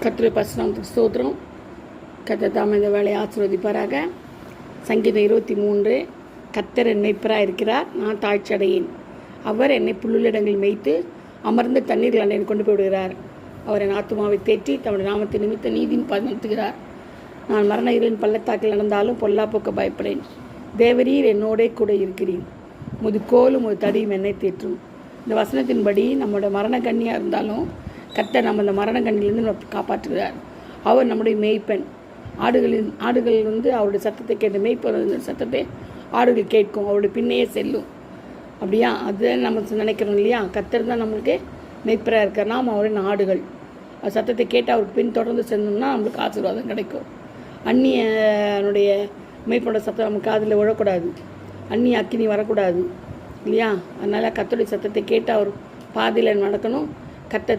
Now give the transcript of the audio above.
கர்த்தருடைய பரிசுநாமத்துக்கு ஸ்தோத்திரம். கர்த்தர் தாமே இந்த வேலையை ஆசீர்வதிப்பாராக. சங்கீதம் 23. கர்த்தர் என் மேய்ப்பராக இருக்கிறார், நான் தாழ்ச்சி அடையேன். அவர் என்னை புல்லுள்ளிடங்களில் மேய்த்து அமர்ந்த தண்ணீர்கள் அண்டையில் கொண்டு போய்விடுகிறார். அவர் என் ஆத்துமாவை தேற்றி தம்முடைய நாமத்தை நிமித்த நீதியின் பாதை நடத்துகிறார். நான் மரண இருளின் பள்ளத்தாக்கில் நடந்தாலும் பொல்லாப்போக்க பயப்படேன். தேவரீர் என்னோடே கூட இருக்கிறீர். முதுகோலும் ஒரு தடியும் என்னை தேற்றும். இந்த வசனத்தின்படி நம்மளோட மரண கண்ணியாக இருந்தாலும் கர்த்தர் நம்ம இந்த மரண கண்ணிலிருந்து நம்ம காப்பாற்றுகிறார். அவர் நம்முடைய மேய்ப்பன். ஆடுகள் அவருடைய சத்தத்தை கேட்டு மேய்ப்பன் சத்தத்தை ஆடுகள் கேட்கும், அவருடைய பின்னையே செல்லும். அப்படியா? அது நம்ம நினைக்கிறோம் இல்லையா? கர்த்தர் தான் நம்மளுக்கு மேய்ப்பராக இருக்கார், நாம் அவரின் ஆடுகள். அது சத்தத்தை கேட்டு அவருக்கு பின் தொடர்ந்து செஞ்சோம்னா நம்மளுக்கு ஆசீர்வாதம் கிடைக்கும். அந்நியனுடைய மேய்ப்பனோட சத்தம் நம்ம காதில் விழக்கூடாது, அந்நிய அக்கினி வரக்கூடாது இல்லையா? அதனால் கர்த்தருடைய சத்தத்தை கேட்டு அவர் பாதையில் நடக்கணும். கர்த்தர்